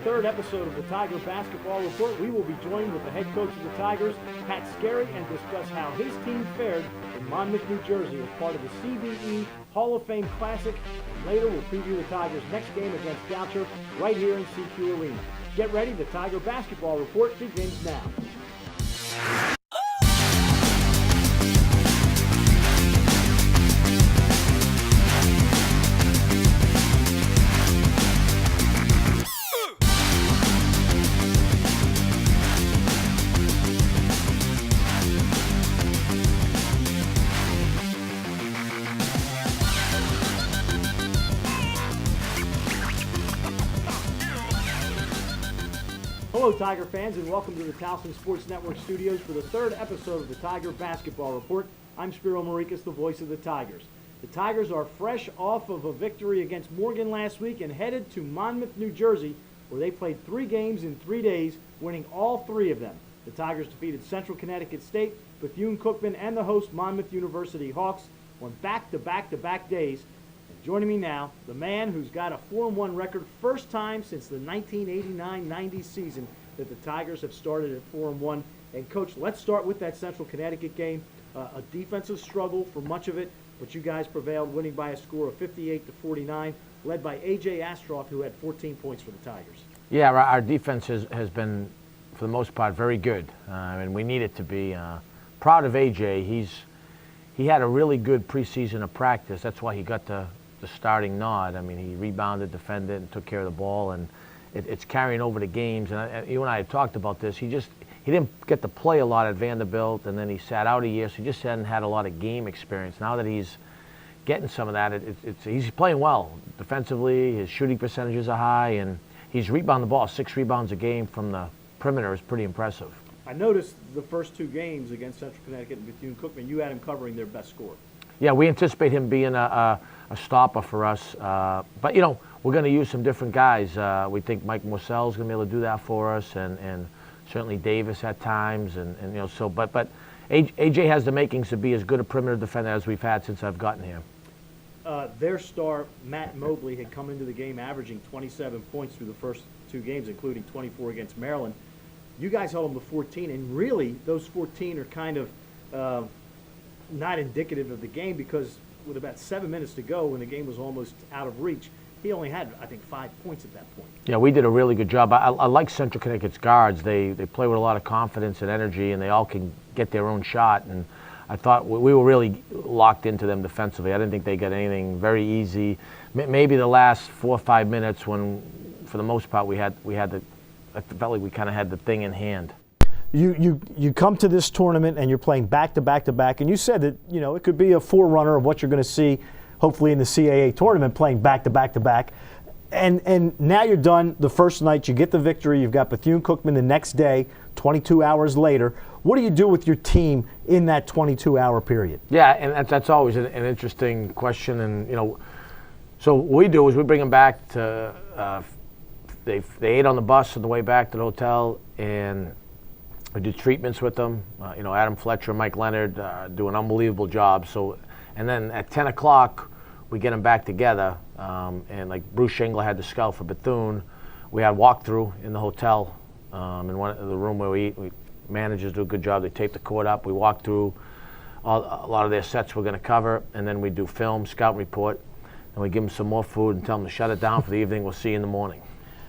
third episode of the Tiger Basketball Report. We will be joined with the head coach of the Tigers, Pat Skerry, and discuss how his team fared in Monmouth, New Jersey as part of the CBE Hall of Fame Classic. And later, we'll preview the Tigers' next game against Goucher right here in CQ Arena. Get ready, the Tiger Basketball Report begins now. Hello, Tiger fans, and welcome to the Towson Sports Network studios for the third episode of the Tiger Basketball Report. I'm Spiro Marikas, the voice of the Tigers. The Tigers are fresh off of a victory against Morgan last week and headed to Monmouth, New Jersey, where they played 3 games in 3 days, winning all 3 of them. The Tigers defeated Central Connecticut State, Bethune-Cookman, and the host Monmouth University Hawks on back-to-back-to-back days. Joining me now, the man who's got a 4-1 record, first time since the 1989-90 season that the Tigers have started at 4-1. And Coach, let's start with that Central Connecticut game. A defensive struggle for much of it, but you guys prevailed, winning by a score of 58-49, led by A.J. Astroff, who had 14 points for the Tigers. Yeah, our defense has been, for the most part, very good. And we need it to be. Proud of A.J. He had a really good preseason of practice. That's why he got the starting nod. I mean, he rebounded, defended, and took care of the ball, and it's carrying over the games. And you and I had talked about this. He didn't get to play a lot at Vanderbilt, and then he sat out a year, so he just hadn't had a lot of game experience. Now that he's getting some of that, he's playing well defensively. His shooting percentages are high, and he's rebounding the ball. 6 rebounds a game from the perimeter is pretty impressive. I noticed the first 2 games against Central Connecticut and Bethune-Cookman, you had him covering their best scorer. Yeah, we anticipate him being a stopper for us. But, you know, we're going to use some different guys. We think Mike Morcell's going to be able to do that for us, and certainly Davis at times. And you know, so but A.J. has the makings to be as good a perimeter defender as we've had since I've gotten here. Their star, Matt Mobley, had come into the game averaging 27 points through the first 2 games, including 24 against Maryland. You guys held him to 14, and really those 14 are kind of not indicative of the game, because with about 7 minutes to go, when the game was almost out of reach, he only had, I think, 5 points at that point. Yeah, we did a really good job. I like Central Connecticut's guards. They play with a lot of confidence and energy, and they all can get their own shot. And I thought we were really locked into them defensively. I didn't think they got anything very easy. Maybe the last 4 or 5 minutes, when, for the most part, I felt like we kind of had the thing in hand. You come to this tournament and you're playing back-to-back-to-back, and you said that, you know, it could be a forerunner of what you're going to see hopefully in the CAA tournament, playing back-to-back-to-back. And now you're done the first night, you get the victory, you've got Bethune-Cookman the next day, 22 hours later. What do you do with your team in that 22-hour period? Yeah, and that's always an interesting question. And, you know, so what we do is we bring them back to they ate on the bus on the way back to the hotel, and we do treatments with them. You know, Adam Fletcher and Mike Leonard do an unbelievable job. So, and then at 10 o'clock, we get them back together. And like Bruce Shingler had the scout for Bethune, we had walkthrough in the hotel, in the room where we eat. Managers do a good job. They tape the court up. We walk through a lot of their sets we're going to cover, and then we do film, scout report, and we give them some more food and tell them to shut it down for the evening. We'll see you in the morning.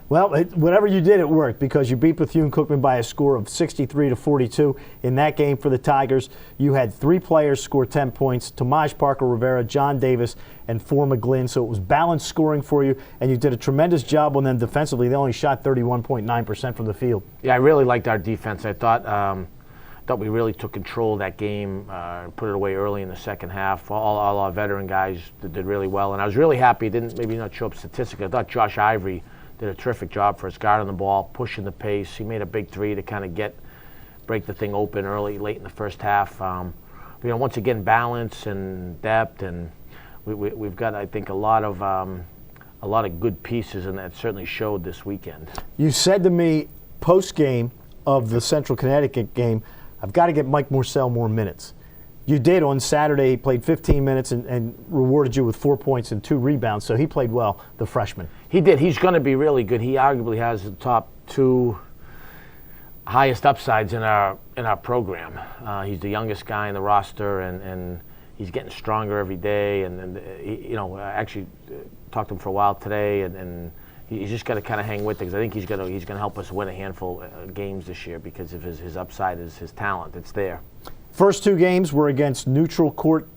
Well, whatever you did, it worked, because you beat Bethune-Cookman by a score of 63-42. In that game for the Tigers, you had 3 players score 10 points, Tamaj Parker-Rivera, John Davis, and Four McGlynn. So it was balanced scoring for you, and you did a tremendous job on them defensively. They only shot 31.9% from the field. Yeah, I really liked our defense. I thought we really took control of that game, put it away early in the second half. All our veteran guys did really well, and I was really happy. It didn't maybe not show up statistically. I thought Josh Ivory did a terrific job for us, guarding the ball, pushing the pace. He made a big 3 to kind of break the thing open late in the first half. You know, once again, balance and depth, and we've got, I think, a lot of good pieces, and that certainly showed this weekend. You said to me post game of the Central Connecticut game, I've got to get Mike Morcell more minutes. You did on Saturday. He played 15 minutes and rewarded you with 4 points and 2 rebounds. So he played well, the freshman. He did. He's going to be really good. He arguably has the top 2 highest upsides in our program. He's the youngest guy in the roster, and he's getting stronger every day. And I actually talked to him for a while today, and he's just got to kind of hang with things. I think he's going to help us win a handful of games this year because of his upside, is his talent. It's there. First 2 games were against neutral court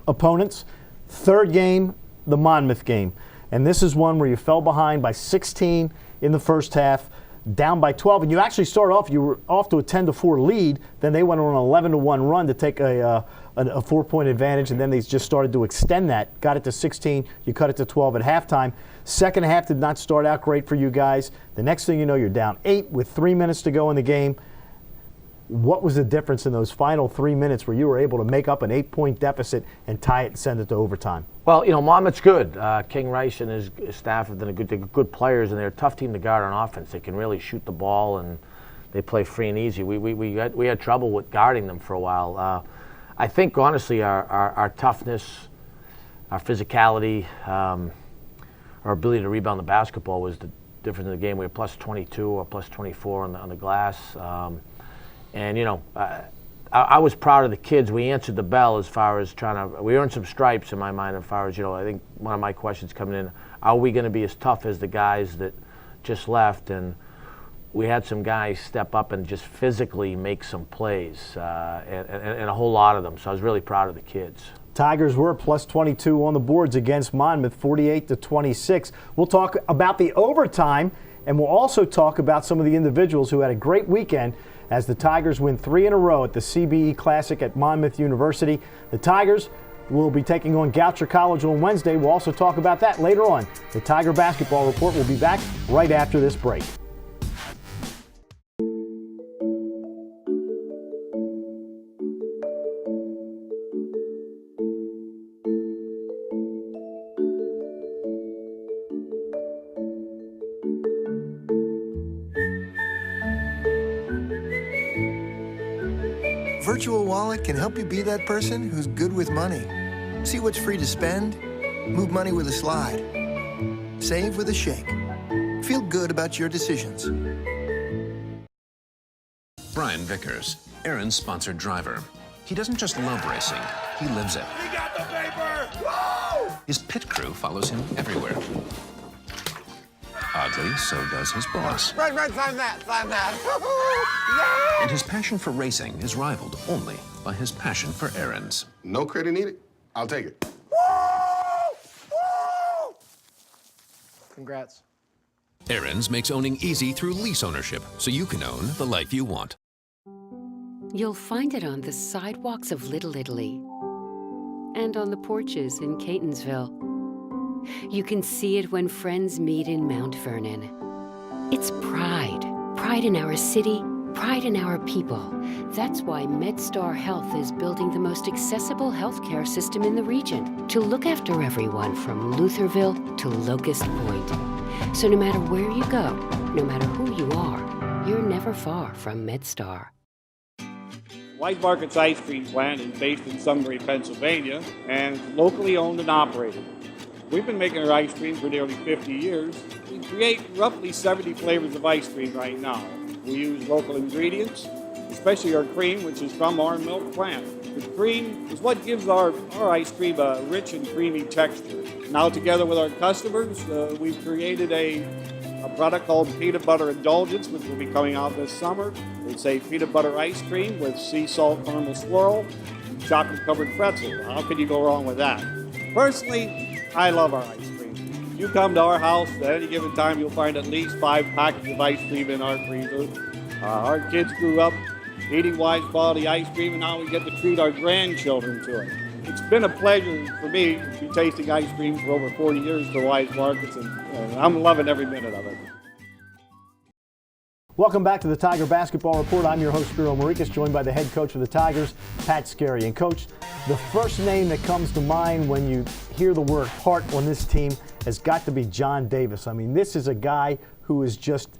opponents. Third game, the Monmouth game. And this is one where you fell behind by 16 in the first half, down by 12. And you actually started off, you were off to a 10-4 lead. Then they went on an 11-1 run to take a 4-point advantage. And then they just started to extend that. Got it to 16. You cut it to 12 at halftime. Second half did not start out great for you guys. The next thing you know, you're down 8 with 3 minutes to go in the game. What was the difference in those final 3 minutes where you were able to make up an 8-point deficit and tie it and send it to overtime? Well, Monmouth's good. King Rice and his staff have done they're good players, and they're a tough team to guard on offense. They can really shoot the ball, and they play free and easy. We had trouble with guarding them for a while. I think, honestly, our toughness, our physicality, our ability to rebound the basketball was the difference in the game. We were plus 22 or plus 24 on the glass. And, I was proud of the kids. We answered the bell as far as we earned some stripes in my mind as far as, I think one of my questions coming in, are we going to be as tough as the guys that just left? And we had some guys step up and just physically make some plays, and a whole lot of them. So I was really proud of the kids. Tigers were plus 22 on the boards against Monmouth, 48-26. We'll talk about the overtime, and we'll also talk about some of the individuals who had a great weekend as the Tigers win 3 in a row at the CBE Classic at Monmouth University. The Tigers will be taking on Goucher College on Wednesday. We'll also talk about that later on. The Tiger Basketball Report will be back right after this break. Virtual Wallet can help you be that person who's good with money. See what's free to spend, move money with a slide, save with a shake. Feel good about your decisions. Brian Vickers, Aaron's sponsored driver. He doesn't just love racing, he lives it. We got the paper! Woo! His pit crew follows him everywhere. Oddly, so does his boss. Right, sign that, sign that. And his passion for racing is rivaled only by his passion for errands. No credit needed. I'll take it. Woo! Congrats. Aaron's makes owning easy through lease ownership, so you can own the life you want. You'll find it on the sidewalks of Little Italy and on the porches in Catonsville. You can see it when friends meet in Mount Vernon. It's pride. Pride in our city, pride in our people. That's why MedStar Health is building the most accessible healthcare system in the region to look after everyone from Lutherville to Locust Point. So no matter where you go, no matter who you are, you're never far from MedStar. White Market's ice cream plant is based in Sunbury, Pennsylvania, and it's locally owned and operated. We've been making our ice cream for nearly 50 years. We create roughly 70 flavors of ice cream right now. We use local ingredients, especially our cream, which is from our milk plant. The cream is what gives our ice cream a rich and creamy texture. Now, together with our customers, we've created a product called Peanut Butter Indulgence, which will be coming out this summer. It's a peanut butter ice cream with sea salt caramel swirl and chocolate-covered pretzel. How can you go wrong with that? Personally, I love our ice cream. If you come to our house at any given time, you'll find at least 5 packets of ice cream in our freezer. Our kids grew up eating Wise quality ice cream, and now we get to treat our grandchildren to it. It's been a pleasure for me to be tasting ice cream for over 40 years to Wise Markets, and I'm loving every minute of it. Welcome back to the Tiger Basketball Report. I'm your host, Spiro Marikas, joined by the head coach of the Tigers, Pat Scarry. And Coach, the first name that comes to mind when you hear the word heart on this team has got to be John Davis. I mean, this is a guy who is just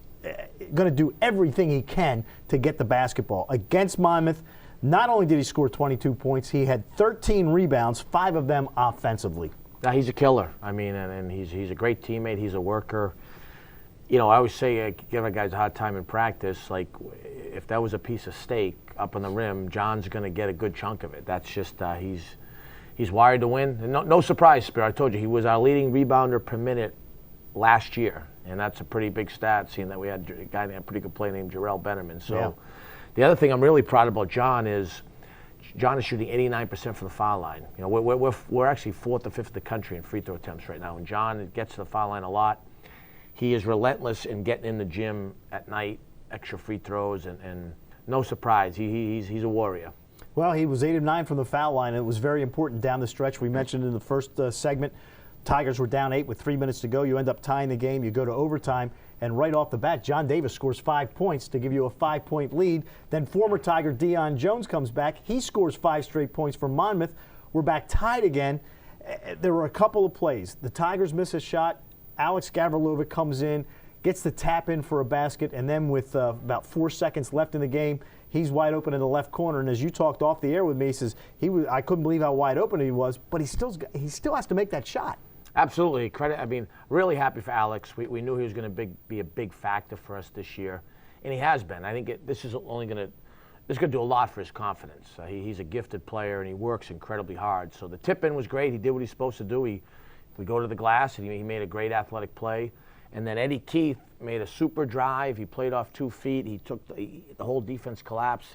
going to do everything he can to get the basketball. Against Monmouth, Not only did he score 22 points, he had 13 rebounds, 5 of them offensively. Now, he's a killer. I mean, and he's a great teammate. He's a worker. You know, I always say, give a guys a hard time in practice. Like, if that was a piece of steak up on the rim, John's going to get a good chunk of it. That's just he's wired to win. And no surprise, Spear. I told you he was our leading rebounder per minute last year, and that's a pretty big stat. Seeing that we had a guy that had a pretty good play named Jarrell Bennerman. So, yeah. The other thing I'm really proud about John is shooting 89% from the foul line. You know, we're actually 4th or 5th in the country in free throw attempts right now, and John gets to the foul line a lot. He is relentless in getting in the gym at night, extra free throws, and no surprise, he's a warrior. Well, he was 8 of 9 from the foul line, and it was very important down the stretch. We mentioned in the first segment, Tigers were down 8 with 3 minutes to go. You end up tying the game. You go to overtime, and right off the bat, John Davis scores 5 points to give you a 5-point lead. Then former Tiger Deion Jones comes back. He scores 5 straight points for Monmouth. We're back tied again. There were a couple of plays. The Tigers miss a shot. Alex Gavrilovic comes in, gets the tap in for a basket, and then with about 4 seconds left in the game, he's wide open in the left corner. And as you talked off the air with me, he says I couldn't believe how wide open he was, but he still has to make that shot. Absolutely. Credit. I mean, really happy for Alex. We knew he was going to be a big factor for us this year, and he has been. I think this is going to do a lot for his confidence. He's a gifted player, and he works incredibly hard. So the tip-in was great. He did what he's supposed to do. We go to the glass, and he made a great athletic play. And then Eddie Keith made a super drive. He played off 2 feet. He took the whole defense collapse,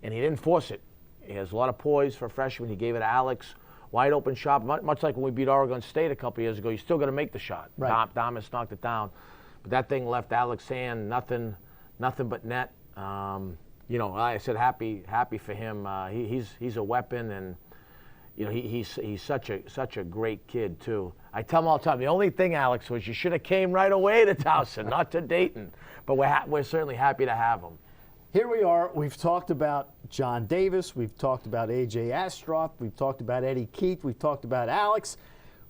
and he didn't force it. He has a lot of poise for a freshman. He gave it to Alex. Wide open shot, much like when we beat Oregon State a couple years ago. You still got to make the shot. Right. Damas knocked it down, but that thing left Alex hand nothing but net. You know, like I said, happy for him. He's a weapon, and you know he's such a great kid too. I tell him all the time. The only thing, Alex, was you should have came right away to Towson, not to Dayton. But we're certainly happy to have him. Here we are. We've talked about John Davis. We've talked about A.J. Astroff. We've talked about Eddie Keith. We've talked about Alex.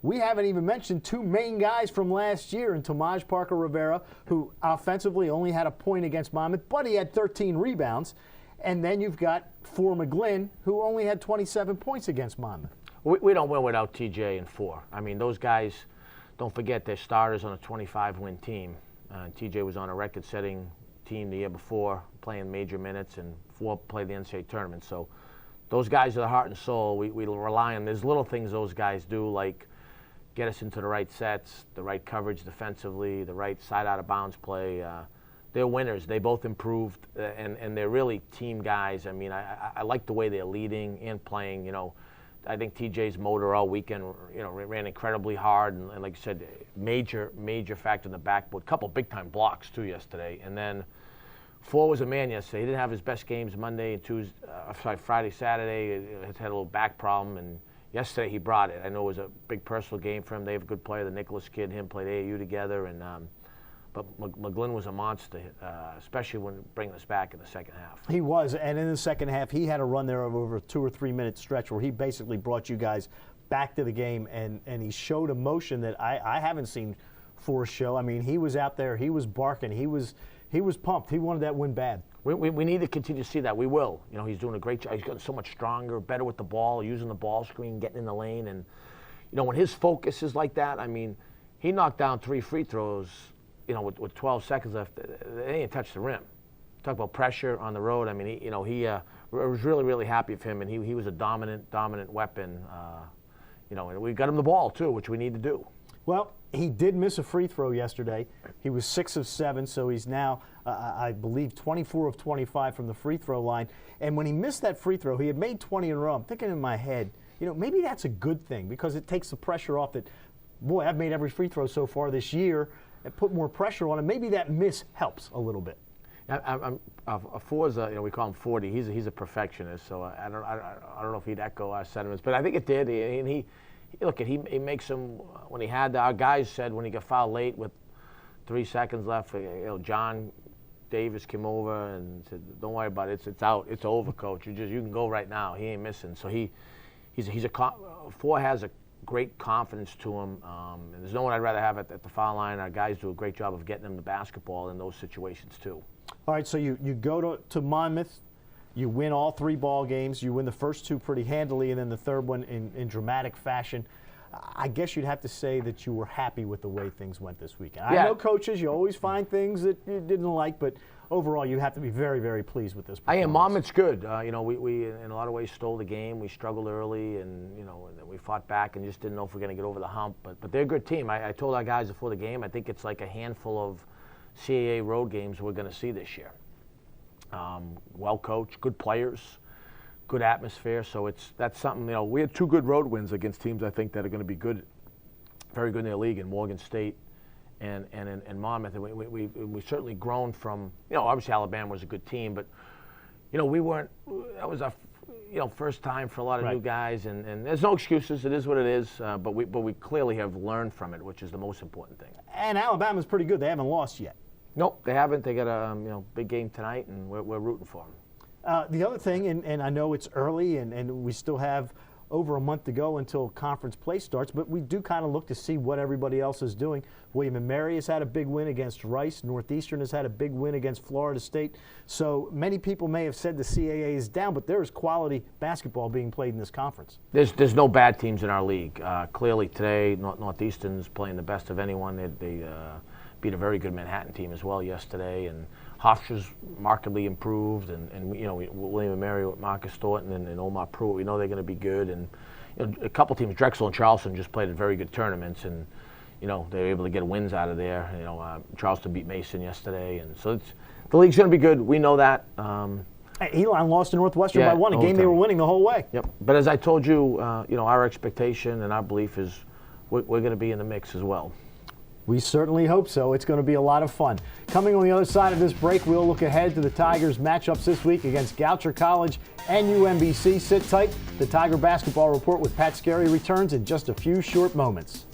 We haven't even mentioned 2 main guys from last year in Tomaj Parker Rivera, who offensively only had a point against Monmouth, but he had 13 rebounds. And then you've got Four McGlynn, who only had 27 points against Monmouth. We don't win without TJ and Four. I mean, those guys, don't forget, they're starters on a 25-win team. TJ was on a record-setting team the year before, playing major minutes, and Four played the NCAA tournament. So those guys are the heart and soul. We rely on. There's little things those guys do, like get us into the right sets, the right coverage defensively, the right side out of bounds play. They're winners. They both improved, and they're really team guys. I mean, I like the way they're leading and playing. You know, I think TJ's motor all weekend, you know, ran incredibly hard, and like you said, major factor in the backboard. Couple big time blocks too yesterday, and then Four was a man yesterday. He didn't have his best games Monday and Friday, Saturday. He had a little back problem, and yesterday he brought it. I know it was a big personal game for him. They have a good player, the Nicholas kid. Him played AAU together, and but McGlynn was a monster, especially when bringing us back in the second half. He was, and in the second half, he had a run there of over a 2 or 3 minute stretch where he basically brought you guys back to the game, and he showed emotion that I haven't seen Four show. I mean, he was out there, he was barking, he was pumped. He wanted that win bad. We need to continue to see that. We will. You know, he's doing a great job. He's gotten so much stronger, better with the ball, using the ball screen, getting in the lane. And, you know, when his focus is like that, I mean, he knocked down 3 free throws, you know, with 12 seconds left. They didn't touch the rim. Talk about pressure on the road. I mean, he was really, really happy for him, and he was a dominant weapon. You know, and we got him the ball, too, which we need to do. Well, he did miss a free throw yesterday. He was 6 of 7, so he's now, I believe, 24 of 25 from the free throw line. And when he missed that free throw, he had made 20 in a row. I'm thinking in my head, you know, maybe that's a good thing because it takes the pressure off that, boy, I've made every free throw so far this year and put more pressure on him. Maybe that miss helps a little bit. Four's, you know, we call him 40. He's a perfectionist, so I don't know if he'd echo our sentiments, but I think it did. And he makes them, when he had, our guys said when he got fouled late with 3 seconds left, you know, John Davis came over and said, "Don't worry about it. It's out. It's over, coach. You can go right now. He ain't missing." So Four has a great confidence to him. And there's no one I'd rather have at the foul line. Our guys do a great job of getting him the basketball in those situations too. All right, so you go to Monmouth. You win all 3 ball games. You win the first 2 pretty handily, and then the third one in dramatic fashion. I guess you'd have to say that you were happy with the way things went this weekend. Yeah. I know coaches, you always find things that you didn't like, but overall you have to be very, very pleased with this performance. I am. Monmouth's good. We in a lot of ways stole the game. We struggled early, and and then we fought back and just didn't know if we're going to get over the hump. But they're a good team. I told our guys before the game, I think it's like a handful of CAA road games we're going to see this year. Well coached, good players, good atmosphere. So that's something. We had 2 good road wins against teams I think that are going to be good, very good in their league, in Morgan State and Monmouth. And we certainly grown from. Obviously Alabama was a good team, but we weren't. That was our first time for a lot of new guys, and there's no excuses. It is what it is. But we clearly have learned from it, which is the most important thing. And Alabama's pretty good. They haven't lost yet. Nope, they haven't. They got a big game tonight, and we're rooting for them. The other thing, and I know it's early, and we still have over a month to go until conference play starts, but we do kind of look to see what everybody else is doing. William & Mary has had a big win against Rice. Northeastern has had a big win against Florida State. So many people may have said the CAA is down, but there is quality basketball being played in this conference. There's no bad teams in our league. Clearly today, Northeastern's playing the best of anyone. They beat a very good Manhattan team as well yesterday, and Hofstra's markedly improved, and William & Mary with Marcus Thornton and Omar Pruitt, we know they're going to be good, and a couple teams, Drexel and Charleston, just played at very good tournaments, and they were able to get wins out of there. Charleston beat Mason yesterday, and so the league's going to be good. We know that. Elon lost to Northwestern by 1, a game they were winning the whole way. Yep. But as I told you, our expectation and our belief is we're going to be in the mix as well. We certainly hope so. It's going to be a lot of fun. Coming on the other side of this break, we'll look ahead to the Tigers' matchups this week against Goucher College and UMBC. Sit tight. The Tiger Basketball Report with Pat Scarry returns in just a few short moments.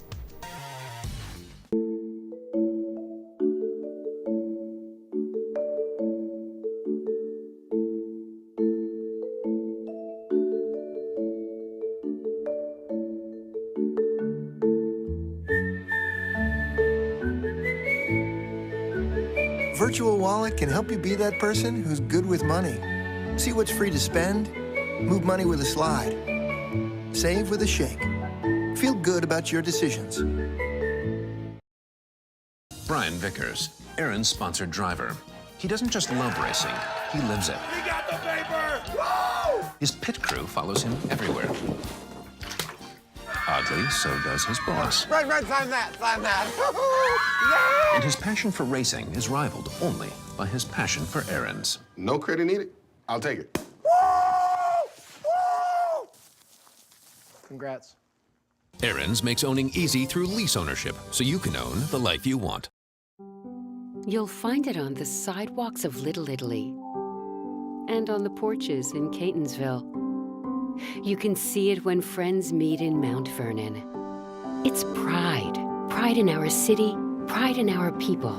Virtual Wallet can help you be that person who's good with money. See what's free to spend, move money with a slide, save with a shake. Feel good about your decisions. Brian Vickers, Aaron's sponsored driver. He doesn't just love racing, he lives it. We got the paper! Woo! His pit crew follows him everywhere. Oddly, so does his boss. Red, sign that, sign that. Yeah! And his passion for racing is rivaled only by his passion for errands. No credit needed. I'll take it. Woo! Woo! Congrats. Aaron's makes owning easy through lease ownership, so you can own the life you want. You'll find it on the sidewalks of Little Italy and on the porches in Catonsville. You can see it when friends meet in Mount Vernon. It's pride. Pride in our city, pride in our people.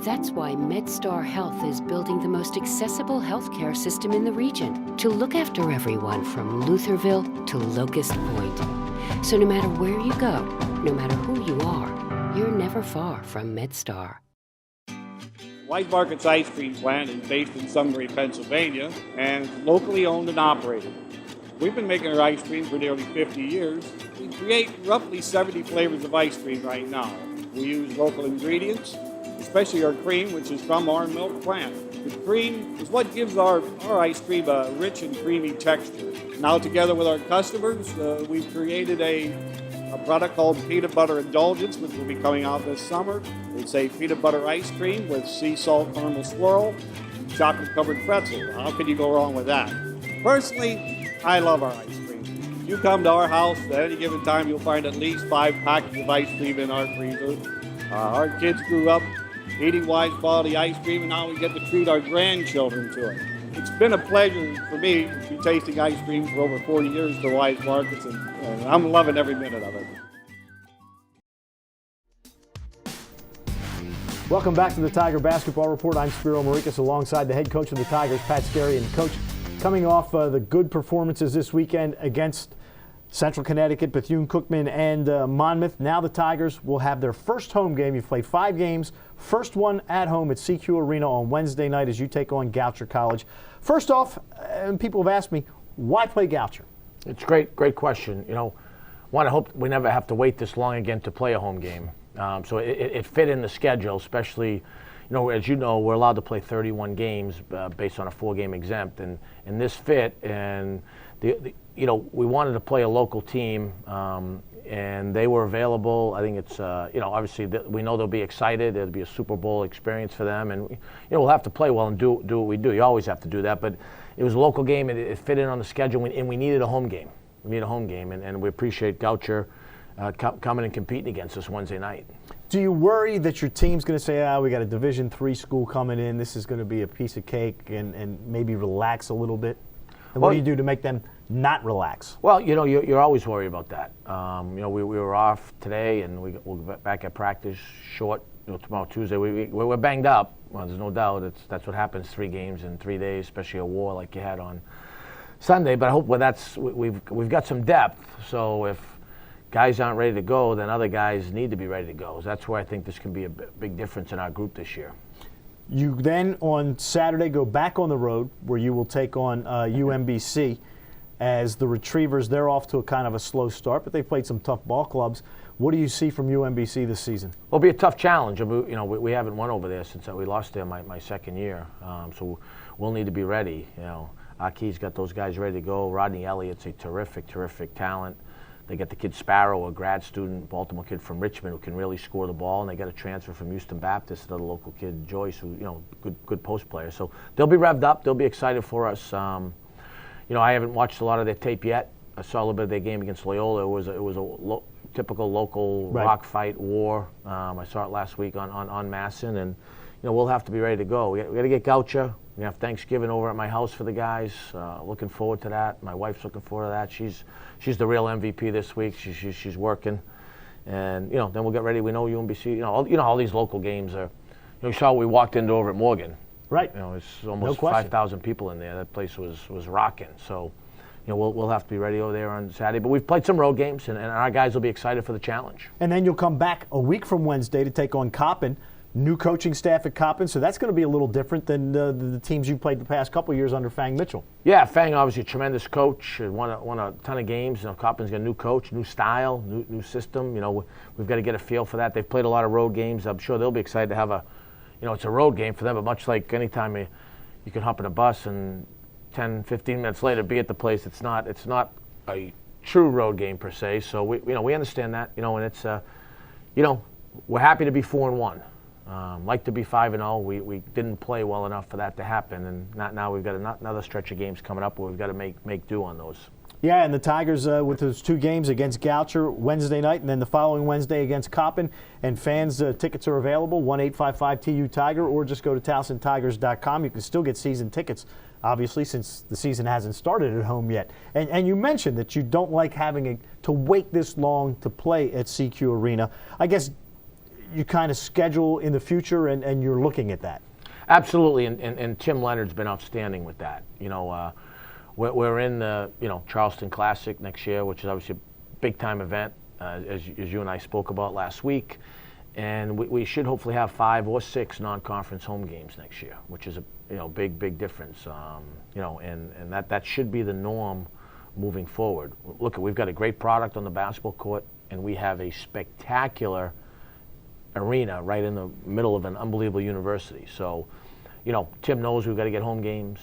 That's why MedStar Health is building the most accessible healthcare system in the region to look after everyone from Lutherville to Locust Point. So no matter where you go, no matter who you are, you're never far from MedStar. White Market's ice cream plant is based in Sunbury, Pennsylvania, and it's locally owned and operated. We've been making our ice cream for nearly 50 years. We create roughly 70 flavors of ice cream right now. We use local ingredients, especially our cream, which is from our milk plant. The cream is what gives our ice cream a rich and creamy texture. Now, together with our customers, we've created a product called Peanut Butter Indulgence, which will be coming out this summer. It's a peanut butter ice cream with sea salt caramel swirl, chocolate-covered pretzel. How can you go wrong with that? Personally, I love our ice cream. If you come to our house at any given time, you'll find at least 5 packets of ice cream in our freezer. Our kids grew up eating Wise quality ice cream, and now we get to treat our grandchildren to it. It's been a pleasure for me to be tasting ice cream for over 40 years to Wise Markets, and I'm loving every minute of it. Welcome back to the Tiger Basketball Report. I'm Spiro Marikas alongside the head coach of the Tigers, Pat Scarry. And Coach, coming off the good performances this weekend against Central Connecticut, Bethune-Cookman, and Monmouth. Now the Tigers will have their first home game. You've played 5 games. First one at home at CQ Arena on Wednesday night as you take on Goucher College. First off, and people have asked me, why play Goucher? It's great question. You know, I hope we never have to wait this long again to play a home game. So it fit in the schedule, especially, you know, as you know, we're allowed to play 31 games based on a 4-game exempt, and this fit, and you know, we wanted to play a local team, and they were available. I think it's, you know, obviously we know they'll be excited. It'll be a Super Bowl experience for them, and you know, we'll have to play well and do what we do. You always have to do that, but it was a local game, and it fit in on the schedule, and we needed a home game. We need a home game, and we appreciate Goucher coming and competing against us Wednesday night. Do you worry that your team's going to say, we got a Division III school coming in, this is going to be a piece of cake, and maybe relax a little bit? And what do you do to make them not relax? Well, you know, you're always worried about that. You know, we were off today, and we'll be back at practice short. You know, tomorrow, Tuesday, we're banged up. Well, there's no doubt. That's what happens, 3 games in 3 days, especially a war like you had on Sunday. But I hope we've got some depth. So if guys aren't ready to go, then other guys need to be ready to go. So that's where I think this can be a big difference in our group this year. You then on Saturday go back on the road where you will take on UMBC. As the Retrievers, they're off to a kind of a slow start, but they've played some tough ball clubs. What do you see from UMBC this season? It'll be a tough challenge. You know, we haven't won over there since we lost there my second year. So we'll need to be ready. You know, Aki's got those guys ready to go. Rodney Elliott's a terrific talent. They got the kid Sparrow, a grad student, Baltimore kid from Richmond who can really score the ball, and they got a transfer from Houston Baptist, another local kid, Joyce, who, you know, good post player. So they'll be revved up. They'll be excited for us. You know, I haven't watched a lot of their tape yet. I saw a little bit of their game against Loyola. It was a typical local rock fight war. I saw it last week on Masson, and you know, we'll have to be ready to go. We got to get Goucher. We have Thanksgiving over at my house for the guys. Looking forward to that. My wife's looking forward to that. She's the real MVP this week. She's working, and you know, then we'll get ready. We know UMBC. You know all these local games are. You know, you saw what we walked into over at Morgan. Right. You know, it's almost 5,000 people in there. That place was rocking. So, you know, we'll have to be ready over there on Saturday. But we've played some road games, and our guys will be excited for the challenge. And then you'll come back a week from Wednesday to take on Coppin. New coaching staff at Coppin, so that's going to be a little different than the teams you've played the past couple of years under Fang Mitchell. Yeah, Fang obviously a tremendous coach. Won a ton of games. You know, Coppin's got a new coach, new style, new system. You know, we've got to get a feel for that. They've played a lot of road games. I'm sure they'll be excited to have you know, it's a road game for them, but much like any time you can hop in a bus and 10, 15 minutes later be at the place, it's not a true road game per se. So we understand that, you know, and it's you know, we're happy to be 4-1. Like to be 5-0. We didn't play well enough for that to happen, and now we've got another stretch of games coming up where we've got to make do on those. Yeah, and the Tigers with those 2 games against Goucher Wednesday night, and then the following Wednesday against Coppin. And fans, tickets are available, 1-855-TU-TIGER, or just go to TowsonTigers.com. You can still get season tickets, obviously, since the season hasn't started at home yet. And you mentioned that you don't like having to wait this long to play at CQ Arena. I guess you kind of schedule in the future, and you're looking at that. Absolutely, and Tim Leonard's been outstanding with that. You know, we're in the Charleston Classic next year, which is obviously a big-time event, as you and I spoke about last week. And we should hopefully have 5 or 6 non-conference home games next year, which is a big difference. You know, and that should be the norm moving forward. Look, we've got a great product on the basketball court, and we have a spectacular arena right in the middle of an unbelievable university. So, you know, Tim knows we've got to get home games.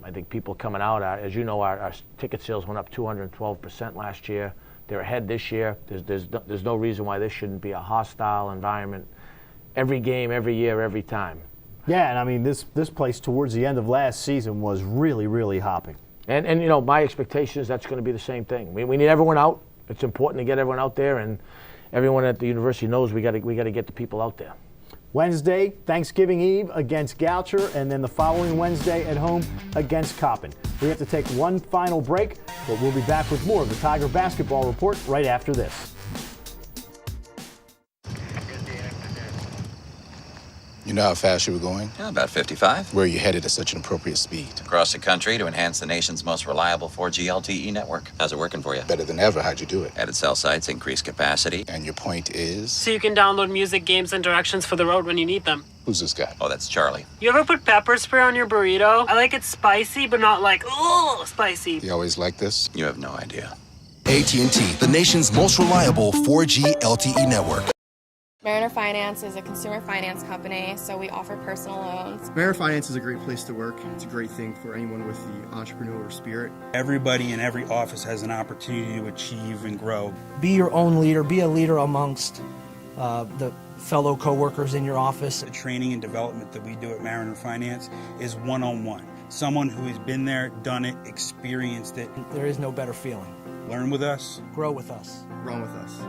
I think people coming out, as you know, our ticket sales went up 212% last year. They're ahead this year. There's no reason why this shouldn't be a hostile environment every game, every year, every time. Yeah, and I mean, this place towards the end of last season was really hopping. And you know, my expectation is that's going to be the same thing. We need everyone out. It's important to get everyone out there, and everyone at the university knows we got to get the people out there. Wednesday, Thanksgiving Eve against Goucher, and then the following Wednesday at home against Coppin. We have to take one final break, but we'll be back with more of the Tiger Basketball Report right after this. You know how fast you were going? Yeah, about 55. Where are you headed at such an appropriate speed? Across the country to enhance the nation's most reliable 4G LTE network. How's it working for you? Better than ever. How'd you do it? Added cell sites, increased capacity. And your point is? So you can download music, games, and directions for the road when you need them. Who's this guy? Oh, that's Charlie. You ever put pepper spray on your burrito? I like it spicy, but not like, oh, spicy. You always like this? You have no idea. AT&T, the nation's most reliable 4G LTE network. Mariner Finance is a consumer finance company, so we offer personal loans. Mariner Finance is a great place to work. It's a great thing for anyone with the entrepreneurial spirit. Everybody in every office has an opportunity to achieve and grow. Be your own leader. Be a leader amongst the fellow coworkers in your office. The training and development that we do at Mariner Finance is one-on-one. Someone who has been there, done it, experienced it. There is no better feeling. Learn with us. Grow with us. Run with us.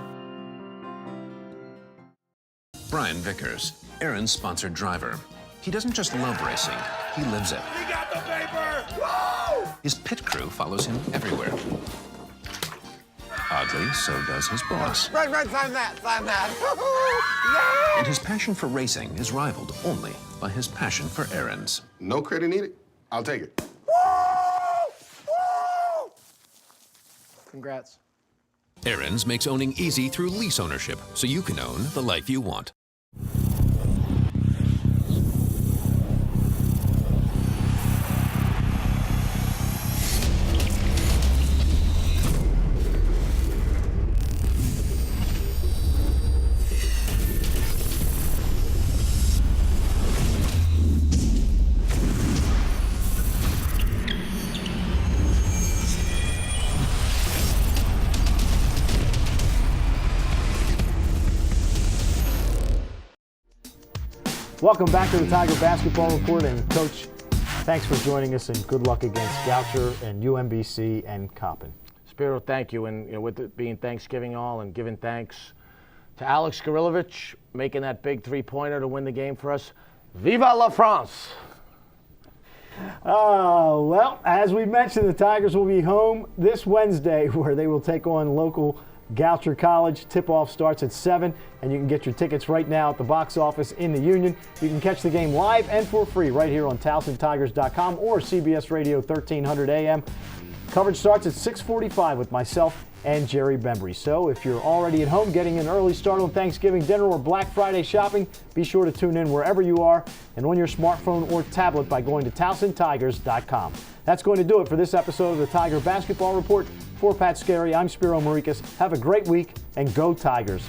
Brian Vickers, Aaron's sponsored driver. He doesn't just love racing, he lives it. We got the paper! Woo! His pit crew follows him everywhere. Oddly, so does his boss. Right, sign that. And his passion for racing is rivaled only by his passion for errands. No credit needed. I'll take it. Congrats. Aaron's makes owning easy through lease ownership, so you can own the life you want. Welcome back to the Tiger Basketball Report, and Coach, thanks for joining us, and good luck against Goucher and UMBC and Coppin. Spiro, thank you. And with it being Thanksgiving and giving thanks to Alex Gorilovich making that big three-pointer to win the game for us. Viva la France! Well, as we mentioned, the Tigers will be home this Wednesday, where they will take on local Goucher College. Tip-off starts at 7, and you can get your tickets right now at the box office in the Union. You can catch the game live and for free right here on TowsonTigers.com or CBS Radio 1300 AM. Coverage starts at 6:45 with myself and Jerry Bembry. So if you're already at home getting an early start on Thanksgiving dinner or Black Friday shopping, be sure to tune in wherever you are and on your smartphone or tablet by going to TowsonTigers.com. That's going to do it for this episode of the Tiger Basketball Report. For Pat Scarry, I'm Spiro Marikas. Have a great week and go Tigers.